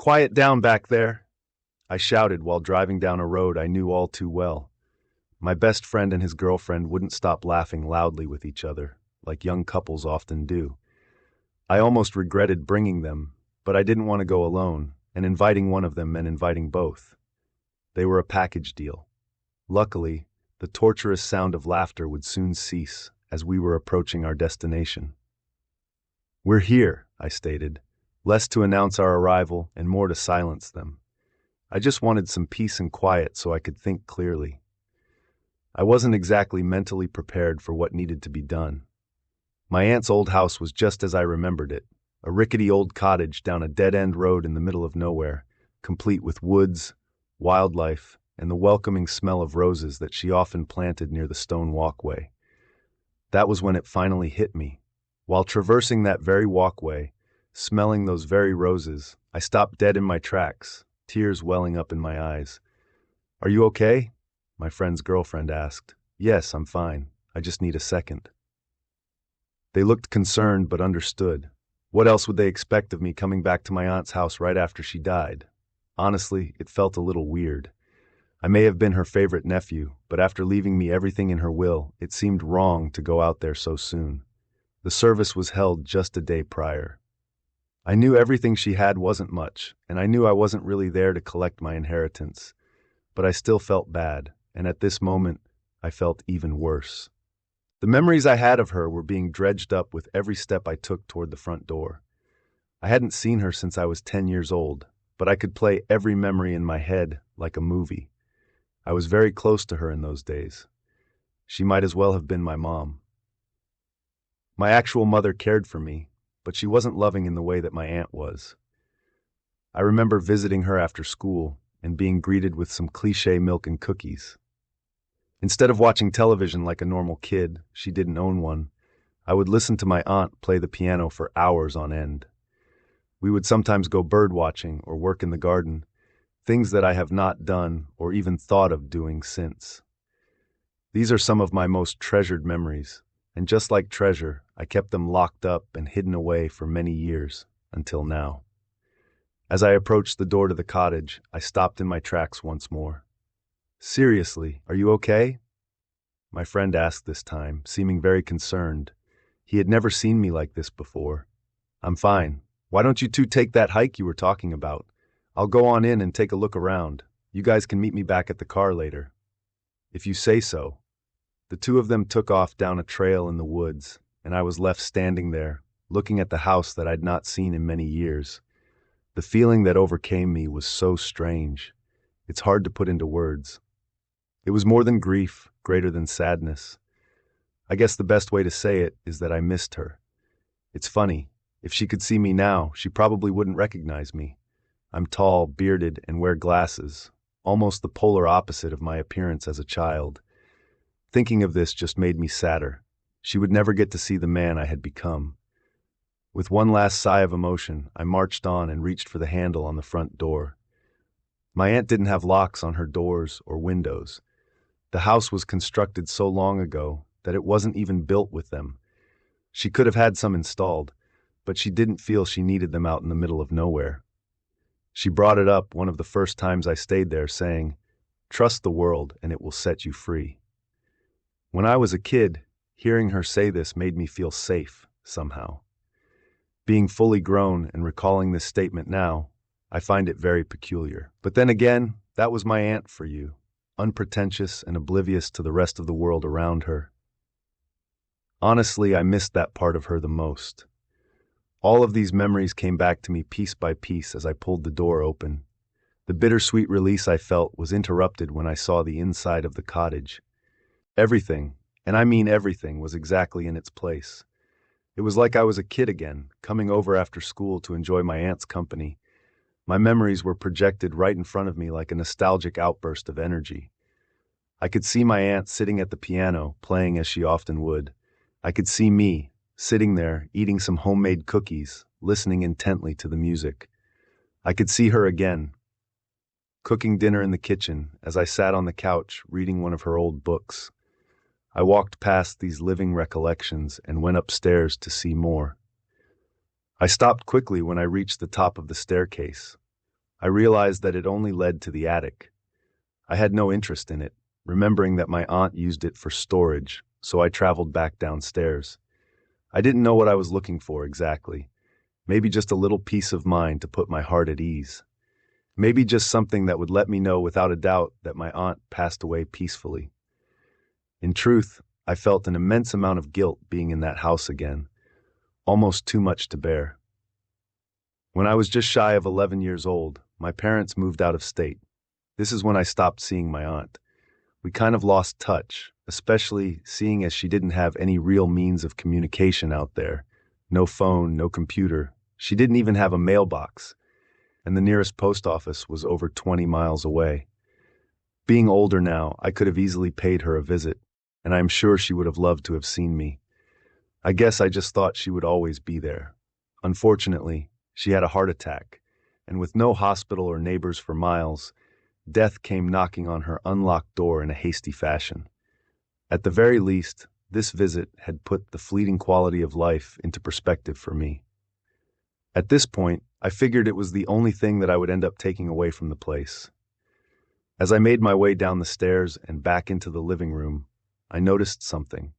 Quiet down back there, I shouted while driving down a road I knew all too well. My best friend and his girlfriend wouldn't stop laughing loudly with each other, like young couples often do. I almost regretted bringing them, but I didn't want to go alone, and inviting one of them meant inviting both. They were a package deal. Luckily, the torturous sound of laughter would soon cease as we were approaching our destination. "We're here," I stated, less to announce our arrival and more to silence them. I just wanted some peace and quiet so I could think clearly. I wasn't exactly mentally prepared for what needed to be done. My aunt's old house was just as I remembered it, a rickety old cottage down a dead-end road in the middle of nowhere, complete with woods, wildlife, and the welcoming smell of roses that she often planted near the stone walkway. That was when it finally hit me. While traversing that very walkway, smelling those very roses, I stopped dead in my tracks, tears welling up in my eyes. "Are you okay?" my friend's girlfriend asked. "Yes, I'm fine. I just need a second." They looked concerned but understood. What else would they expect of me coming back to my aunt's house right after she died? Honestly, it felt a little weird. I may have been her favorite nephew, but after leaving me everything in her will, it seemed wrong to go out there so soon. The service was held just a day prior. I knew everything she had wasn't much, and I knew I wasn't really there to collect my inheritance. But I still felt bad, and at this moment, I felt even worse. The memories I had of her were being dredged up with every step I took toward the front door. I hadn't seen her since I was 10 years old, but I could play every memory in my head like a movie. I was very close to her in those days. She might as well have been my mom. My actual mother cared for me, but she wasn't loving in the way that my aunt was. I remember visiting her after school and being greeted with some cliché milk and cookies. Instead of watching television like a normal kid, she didn't own one, I would listen to my aunt play the piano for hours on end. We would sometimes go bird watching or work in the garden, things that I have not done or even thought of doing since. These are some of my most treasured memories, and just like treasure, I kept them locked up and hidden away for many years, until now. As I approached the door to the cottage, I stopped in my tracks once more. "Seriously, are you okay?" my friend asked this time, seeming very concerned. He had never seen me like this before. "I'm fine. Why don't you two take that hike you were talking about? I'll go on in and take a look around. You guys can meet me back at the car later." "If you say so." The two of them took off down a trail in the woods, and I was left standing there, looking at the house that I'd not seen in many years. The feeling that overcame me was so strange. It's hard to put into words. It was more than grief, greater than sadness. I guess the best way to say it is that I missed her. It's funny, if she could see me now, she probably wouldn't recognize me. I'm tall, bearded, and wear glasses, almost the polar opposite of my appearance as a child. Thinking of this just made me sadder. She would never get to see the man I had become. With one last sigh of emotion, I marched on and reached for the handle on the front door. My aunt didn't have locks on her doors or windows. The house was constructed so long ago that it wasn't even built with them. She could have had some installed, but she didn't feel she needed them out in the middle of nowhere. She brought it up one of the first times I stayed there, saying, "Trust the world and it will set you free." When I was a kid, hearing her say this made me feel safe, somehow. Being fully grown and recalling this statement now, I find it very peculiar. But then again, that was my aunt for you, unpretentious and oblivious to the rest of the world around her. Honestly, I missed that part of her the most. All of these memories came back to me piece by piece as I pulled the door open. The bittersweet release I felt was interrupted when I saw the inside of the cottage. Everything, and I mean everything, was exactly in its place. It was like I was a kid again, coming over after school to enjoy my aunt's company. My memories were projected right in front of me like a nostalgic outburst of energy. I could see my aunt sitting at the piano, playing as she often would. I could see me, sitting there, eating some homemade cookies, listening intently to the music. I could see her again, cooking dinner in the kitchen as I sat on the couch reading one of her old books. I walked past these living recollections and went upstairs to see more. I stopped quickly when I reached the top of the staircase. I realized that it only led to the attic. I had no interest in it, remembering that my aunt used it for storage, so I traveled back downstairs. I didn't know what I was looking for exactly. Maybe just a little peace of mind to put my heart at ease. Maybe just something that would let me know without a doubt that my aunt passed away peacefully. In truth, I felt an immense amount of guilt being in that house again, almost too much to bear. When I was just shy of 11 years old, my parents moved out of state. This is when I stopped seeing my aunt. We kind of lost touch, especially seeing as she didn't have any real means of communication out there. No phone, no computer. She didn't even have a mailbox, and the nearest post office was over 20 miles away. Being older now, I could have easily paid her a visit, and I am sure she would have loved to have seen me. I guess I just thought she would always be there. Unfortunately, she had a heart attack, and with no hospital or neighbors for miles, death came knocking on her unlocked door in a hasty fashion. At the very least, this visit had put the fleeting quality of life into perspective for me. At this point, I figured it was the only thing that I would end up taking away from the place. As I made my way down the stairs and back into the living room, I noticed something.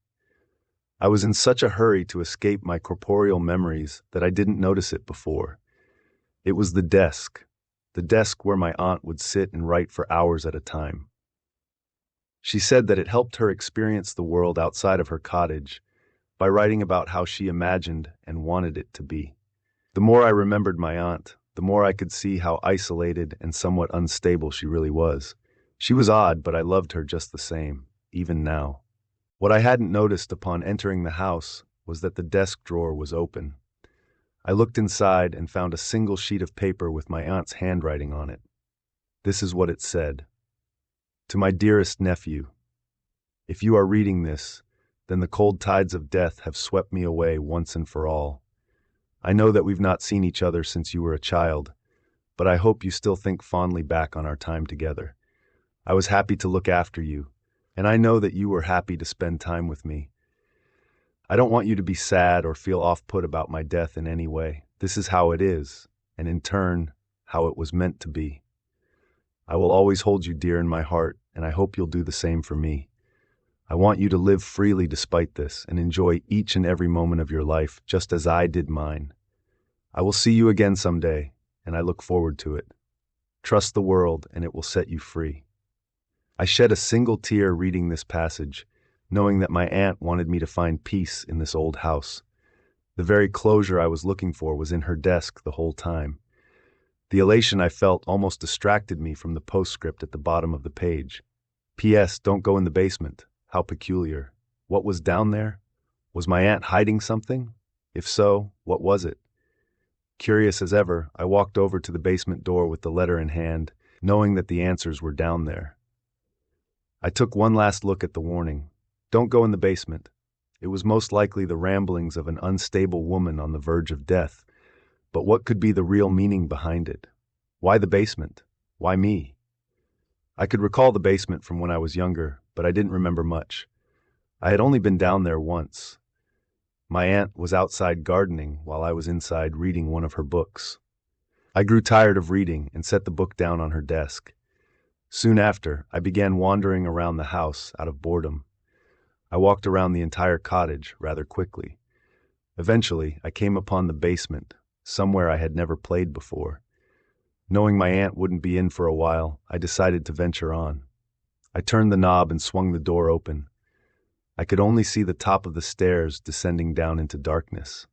I was in such a hurry to escape my corporeal memories that I didn't notice it before. It was the desk where my aunt would sit and write for hours at a time. She said that it helped her experience the world outside of her cottage by writing about how she imagined and wanted it to be. The more I remembered my aunt, the more I could see how isolated and somewhat unstable she really was. She was odd, but I loved her just the same, even now. What I hadn't noticed upon entering the house was that the desk drawer was open. I looked inside and found a single sheet of paper with my aunt's handwriting on it. This is what it said. To my dearest nephew, if you are reading this, then the cold tides of death have swept me away once and for all. I know that we've not seen each other since you were a child, but I hope you still think fondly back on our time together. I was happy to look after you, and I know that you were happy to spend time with me. I don't want you to be sad or feel off-put about my death in any way. This is how it is, and in turn, how it was meant to be. I will always hold you dear in my heart, and I hope you'll do the same for me. I want you to live freely despite this and enjoy each and every moment of your life just as I did mine. I will see you again someday, and I look forward to it. Trust the world, and it will set you free. I shed a single tear reading this passage, knowing that my aunt wanted me to find peace in this old house. The very closure I was looking for was in her desk the whole time. The elation I felt almost distracted me from the postscript at the bottom of the page. P.S. Don't go in the basement. How peculiar. What was down there? Was my aunt hiding something? If so, what was it? Curious as ever, I walked over to the basement door with the letter in hand, knowing that the answers were down there. I took one last look at the warning. Don't go in the basement. It was most likely the ramblings of an unstable woman on the verge of death. But what could be the real meaning behind it? Why the basement? Why me? I could recall the basement from when I was younger, but I didn't remember much. I had only been down there once. My aunt was outside gardening while I was inside reading one of her books. I grew tired of reading and set the book down on her desk. Soon after, I began wandering around the house out of boredom. I walked around the entire cottage rather quickly. Eventually, I came upon the basement, somewhere I had never played before. Knowing my aunt wouldn't be in for a while, I decided to venture on. I turned the knob and swung the door open. I could only see the top of the stairs descending down into darkness.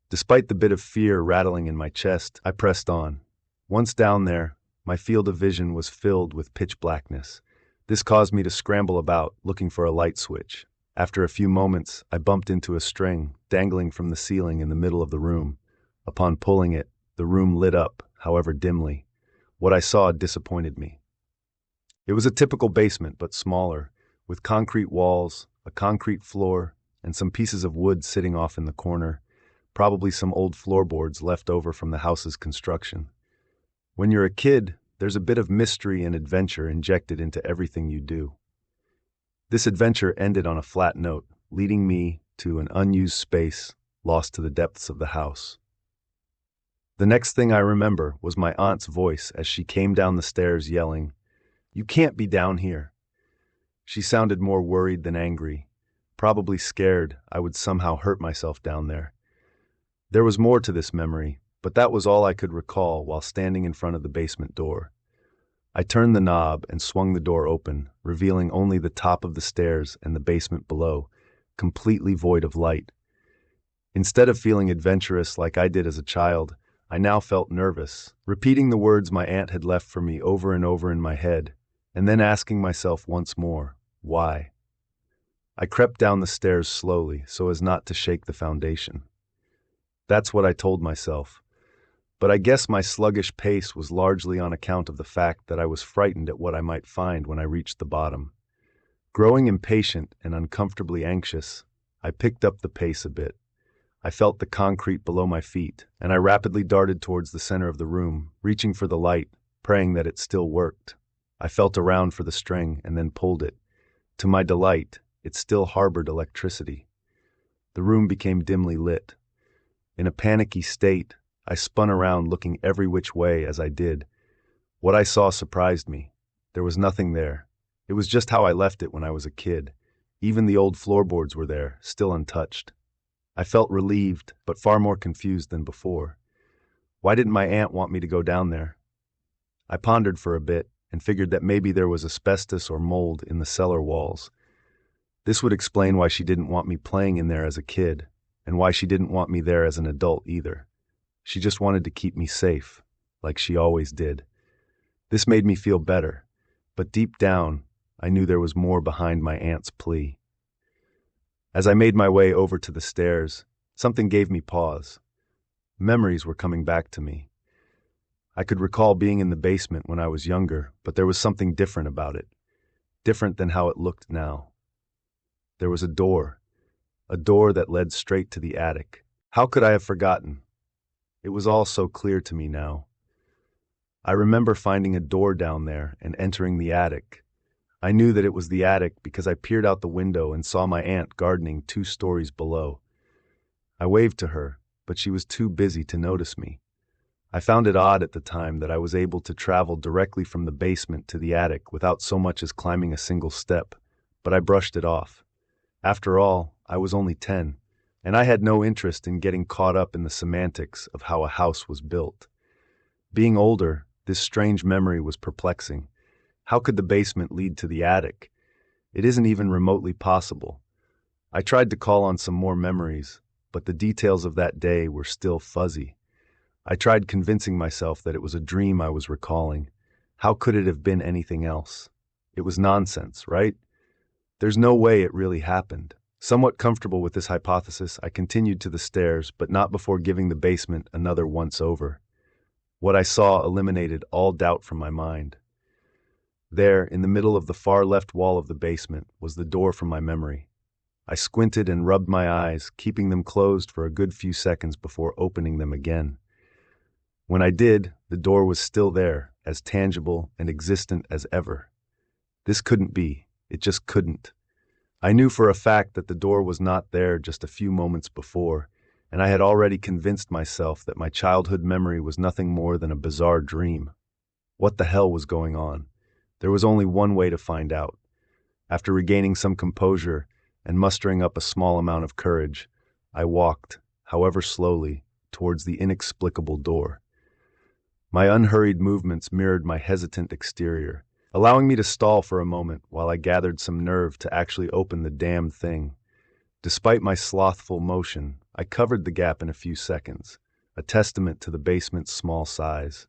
Despite the bit of fear rattling in my chest, I pressed on. Once down there, my field of vision was filled with pitch blackness. This caused me to scramble about, looking for a light switch. After a few moments, I bumped into a string dangling from the ceiling in the middle of the room. Upon pulling it, the room lit up, however dimly. What I saw disappointed me. It was a typical basement, but smaller, with concrete walls, a concrete floor, and some pieces of wood sitting off in the corner, probably some old floorboards left over from the house's construction. When you're a kid, there's a bit of mystery and adventure injected into everything you do. This adventure ended on a flat note, leading me to an unused space lost to the depths of the house. The next thing I remember was my aunt's voice as she came down the stairs yelling, "You can't be down here." She sounded more worried than angry, probably scared I would somehow hurt myself down there. There was more to this memory, but that was all I could recall while standing in front of the basement door. I turned the knob and swung the door open, revealing only the top of the stairs and the basement below, completely void of light. Instead of feeling adventurous like I did as a child, I now felt nervous, repeating the words my aunt had left for me over and over in my head, and then asking myself once more, why? I crept down the stairs slowly so as not to shake the foundation. That's what I told myself. But I guess my sluggish pace was largely on account of the fact that I was frightened at what I might find when I reached the bottom. Growing impatient and uncomfortably anxious, I picked up the pace a bit. I felt the concrete below my feet, and I rapidly darted towards the center of the room, reaching for the light, praying that it still worked. I felt around for the string and then pulled it. To my delight, it still harbored electricity. The room became dimly lit. In a panicky state, I spun around looking every which way as I did. What I saw surprised me. There was nothing there. It was just how I left it when I was a kid. Even the old floorboards were there, still untouched. I felt relieved, but far more confused than before. Why didn't my aunt want me to go down there? I pondered for a bit and figured that maybe there was asbestos or mold in the cellar walls. This would explain why she didn't want me playing in there as a kid, and why she didn't want me there as an adult either. She just wanted to keep me safe, like she always did. This made me feel better, but deep down, I knew there was more behind my aunt's plea. As I made my way over to the stairs, something gave me pause. Memories were coming back to me. I could recall being in the basement when I was younger, but there was something different about it, different than how it looked now. There was a door that led straight to the attic. How could I have forgotten? It was all so clear to me now. I remember finding a door down there and entering the attic. I knew that it was the attic because I peered out the window and saw my aunt gardening 2 stories below. I waved to her, but she was too busy to notice me. I found it odd at the time that I was able to travel directly from the basement to the attic without so much as climbing a single step, but I brushed it off. After all, I was only 10, and I had no interest in getting caught up in the semantics of how a house was built. Being older, this strange memory was perplexing. How could the basement lead to the attic? It isn't even remotely possible. I tried to call on some more memories, but the details of that day were still fuzzy. I tried convincing myself that it was a dream I was recalling. How could it have been anything else? It was nonsense, right? There's no way it really happened. Somewhat comfortable with this hypothesis, I continued to the stairs, but not before giving the basement another once-over. What I saw eliminated all doubt from my mind. There, in the middle of the far left wall of the basement, was the door from my memory. I squinted and rubbed my eyes, keeping them closed for a good few seconds before opening them again. When I did, the door was still there, as tangible and existent as ever. This couldn't be. It just couldn't. I knew for a fact that the door was not there just a few moments before, and I had already convinced myself that my childhood memory was nothing more than a bizarre dream. What the hell was going on? There was only one way to find out. After regaining some composure and mustering up a small amount of courage, I walked, however slowly, towards the inexplicable door. My unhurried movements mirrored my hesitant exterior, allowing me to stall for a moment while I gathered some nerve to actually open the damned thing. Despite my slothful motion, I covered the gap in a few seconds, a testament to the basement's small size.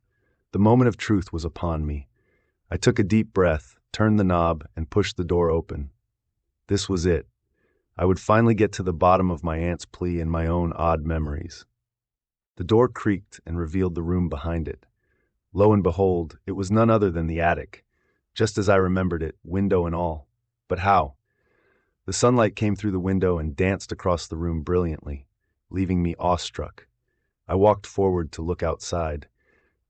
The moment of truth was upon me. I took a deep breath, turned the knob, and pushed the door open. This was it. I would finally get to the bottom of my aunt's plea and my own odd memories. The door creaked and revealed the room behind it. Lo and behold, it was none other than the attic, just as I remembered it, window and all. But how? The sunlight came through the window and danced across the room brilliantly, leaving me awestruck. I walked forward to look outside,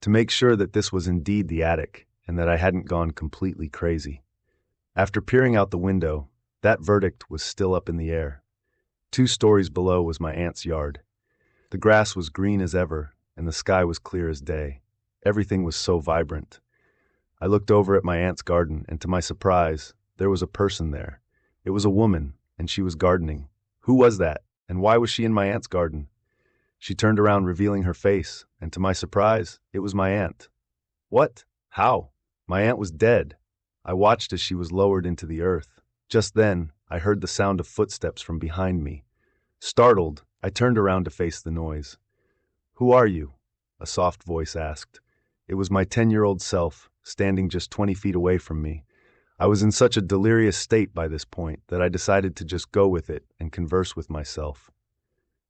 to make sure that this was indeed the attic, and that I hadn't gone completely crazy. After peering out the window, that verdict was still up in the air. 2 stories below was my aunt's yard. The grass was green as ever, and the sky was clear as day. Everything was so vibrant. I looked over at my aunt's garden, and to my surprise, there was a person there. It was a woman, and she was gardening. Who was that, and why was she in my aunt's garden? She turned around, revealing her face, and to my surprise, it was my aunt. What? How? My aunt was dead. I watched as she was lowered into the earth. Just then, I heard the sound of footsteps from behind me. Startled, I turned around to face the noise. "Who are you?" a soft voice asked. It was my 10-year-old self, standing just 20 feet away from me. I was in such a delirious state by this point that I decided to just go with it and converse with myself.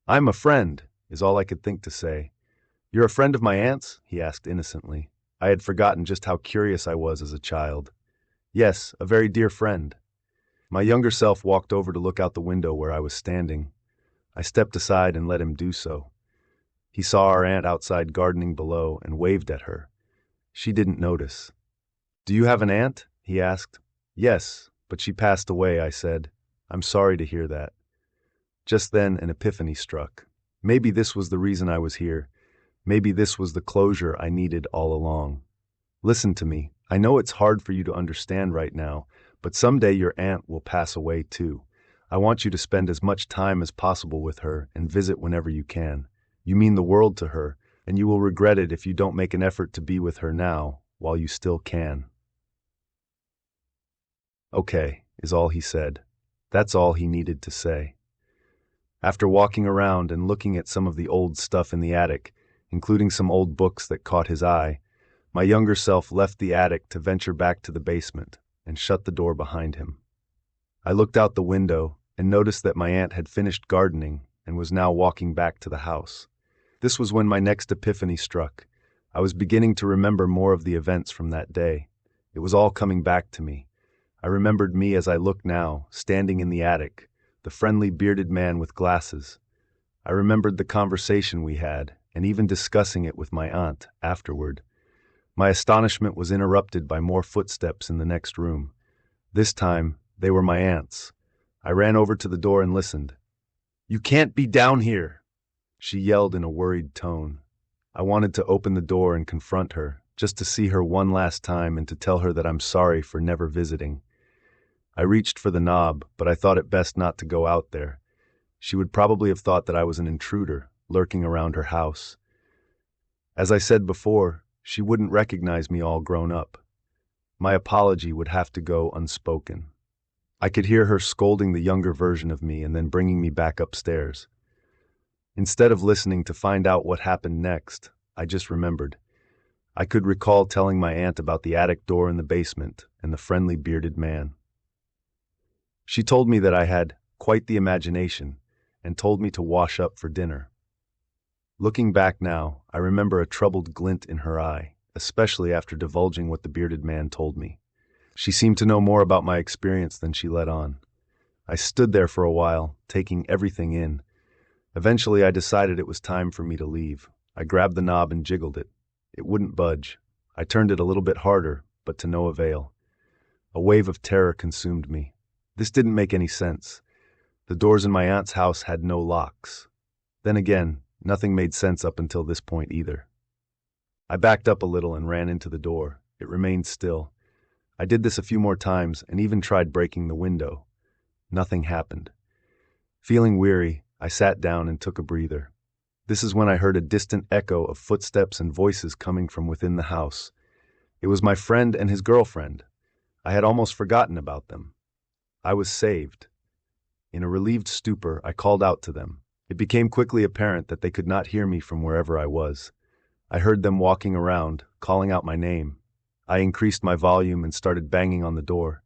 "I'm a friend," is all I could think to say. "You're a friend of my aunt's?" he asked innocently. I had forgotten just how curious I was as a child. "Yes, a very dear friend." My younger self walked over to look out the window where I was standing. I stepped aside and let him do so. He saw our aunt outside gardening below and waved at her. She didn't notice. "Do you have an aunt?" he asked. "Yes, but she passed away," I said. "I'm sorry to hear that." Just then an epiphany struck. Maybe this was the reason I was here. Maybe this was the closure I needed all along. "Listen to me. I know it's hard for you to understand right now, but someday your aunt will pass away too. I want you to spend as much time as possible with her and visit whenever you can. You mean the world to her, and you will regret it if you don't make an effort to be with her now, while you still can." "Okay," is all he said. That's all he needed to say. After walking around and looking at some of the old stuff in the attic, including some old books that caught his eye, my younger self left the attic to venture back to the basement and shut the door behind him. I looked out the window and noticed that my aunt had finished gardening and was now walking back to the house. This was when my next epiphany struck. I was beginning to remember more of the events from that day. It was all coming back to me. I remembered me as I looked now, standing in the attic, the friendly bearded man with glasses. I remembered the conversation we had, and even discussing it with my aunt afterward. My astonishment was interrupted by more footsteps in the next room. This time, they were my aunt's. I ran over to the door and listened. "You can't be down here!" she yelled in a worried tone. I wanted to open the door and confront her, just to see her one last time and to tell her that I'm sorry for never visiting. I reached for the knob, but I thought it best not to go out there. She would probably have thought that I was an intruder, lurking around her house. As I said before, she wouldn't recognize me all grown up. My apology would have to go unspoken. I could hear her scolding the younger version of me and then bringing me back upstairs. Instead of listening to find out what happened next, I just remembered. I could recall telling my aunt about the attic door in the basement and the friendly bearded man. She told me that I had quite the imagination and told me to wash up for dinner. Looking back now, I remember a troubled glint in her eye, especially after divulging what the bearded man told me. She seemed to know more about my experience than she let on. I stood there for a while, taking everything in. Eventually, I decided it was time for me to leave. I grabbed the knob and jiggled it. It wouldn't budge. I turned it a little bit harder, but to no avail. A wave of terror consumed me. This didn't make any sense. The doors in my aunt's house had no locks. Then again, nothing made sense up until this point either. I backed up a little and ran into the door. It remained still. I did this a few more times and even tried breaking the window. Nothing happened. Feeling weary, I sat down and took a breather. This is when I heard a distant echo of footsteps and voices coming from within the house. It was my friend and his girlfriend. I had almost forgotten about them. I was saved. In a relieved stupor, I called out to them. It became quickly apparent that they could not hear me from wherever I was. I heard them walking around, calling out my name. I increased my volume and started banging on the door.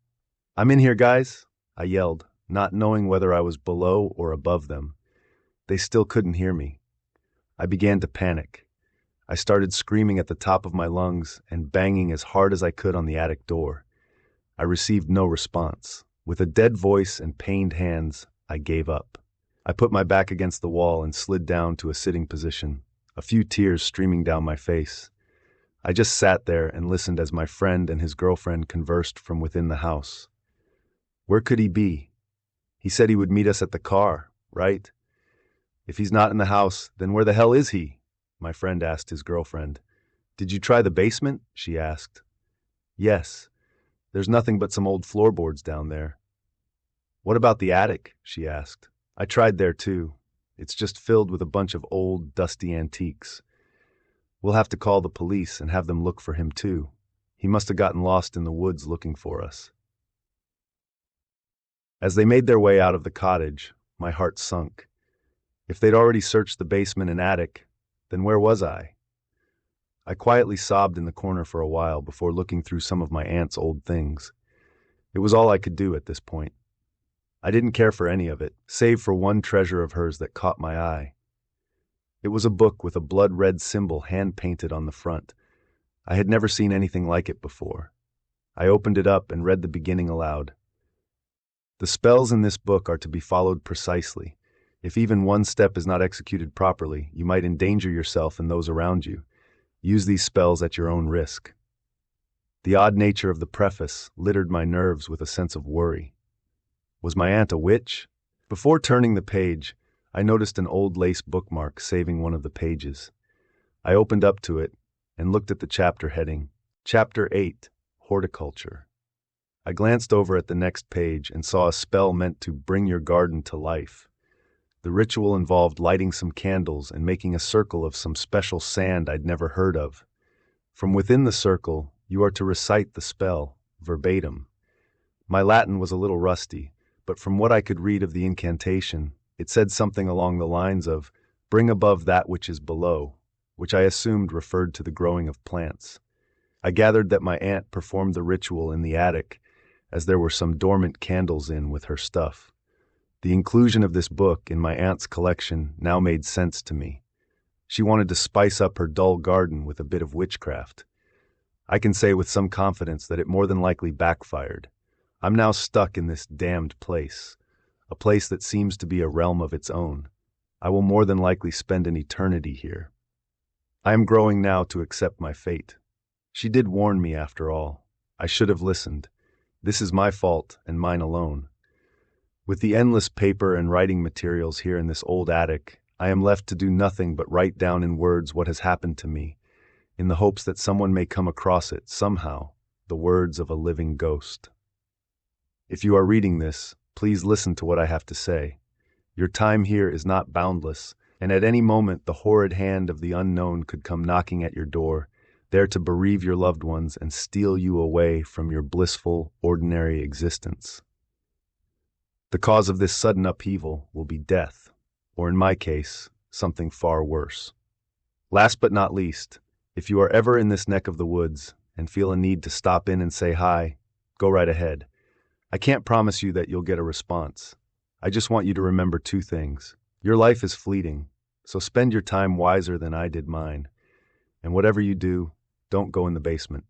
"I'm in here, guys," I yelled, not knowing whether I was below or above them. They still couldn't hear me. I began to panic. I started screaming at the top of my lungs and banging as hard as I could on the attic door. I received no response. With a dead voice and pained hands, I gave up. I put my back against the wall and slid down to a sitting position, a few tears streaming down my face. I just sat there and listened as my friend and his girlfriend conversed from within the house. Where could he be? He said he would meet us at the car, right? If he's not in the house, then where the hell is he? my friend asked his girlfriend. Did you try the basement? She asked. Yes. There's nothing but some old floorboards down there. What about the attic? She asked. I tried there too. It's just filled with a bunch of old, dusty antiques. We'll have to call the police and have them look for him too. He must have gotten lost in the woods looking for us. As they made their way out of the cottage, my heart sunk. If they'd already searched the basement and attic, then where was I? I quietly sobbed in the corner for a while before looking through some of my aunt's old things. It was all I could do at this point. I didn't care for any of it, save for one treasure of hers that caught my eye. It was a book with a blood-red symbol hand-painted on the front. I had never seen anything like it before. I opened it up and read the beginning aloud. The spells in this book are to be followed precisely. If even one step is not executed properly, you might endanger yourself and those around you. Use these spells at your own risk. The odd nature of the preface littered my nerves with a sense of worry. Was my aunt a witch? Before turning the page, I noticed an old lace bookmark saving one of the pages. I opened up to it and looked at the chapter heading, Chapter 8, Horticulture. I glanced over at the next page and saw a spell meant to bring your garden to life. The ritual involved lighting some candles and making a circle of some special sand I'd never heard of. From within the circle, you are to recite the spell, verbatim. My Latin was a little rusty, but from what I could read of the incantation, it said something along the lines of, bring above that which is below, which I assumed referred to the growing of plants. I gathered that my aunt performed the ritual in the attic, as there were some dormant candles in with her stuff. The inclusion of this book in my aunt's collection now made sense to me. She wanted to spice up her dull garden with a bit of witchcraft. I can say with some confidence that it more than likely backfired. I'm now stuck in this damned place, a place that seems to be a realm of its own. I will more than likely spend an eternity here. I am growing now to accept my fate. She did warn me, after all. I should have listened. This is my fault and mine alone. With the endless paper and writing materials here in this old attic, I am left to do nothing but write down in words what has happened to me, in the hopes that someone may come across it somehow, the words of a living ghost. If you are reading this, please listen to what I have to say. Your time here is not boundless, and at any moment the horrid hand of the unknown could come knocking at your door, there to bereave your loved ones and steal you away from your blissful, ordinary existence. The cause of this sudden upheaval will be death, or in my case, something far worse. Last but not least, if you are ever in this neck of the woods and feel a need to stop in and say hi, go right ahead. I can't promise you that you'll get a response. I just want you to remember two things. Your life is fleeting, so spend your time wiser than I did mine. And whatever you do, don't go in the basement.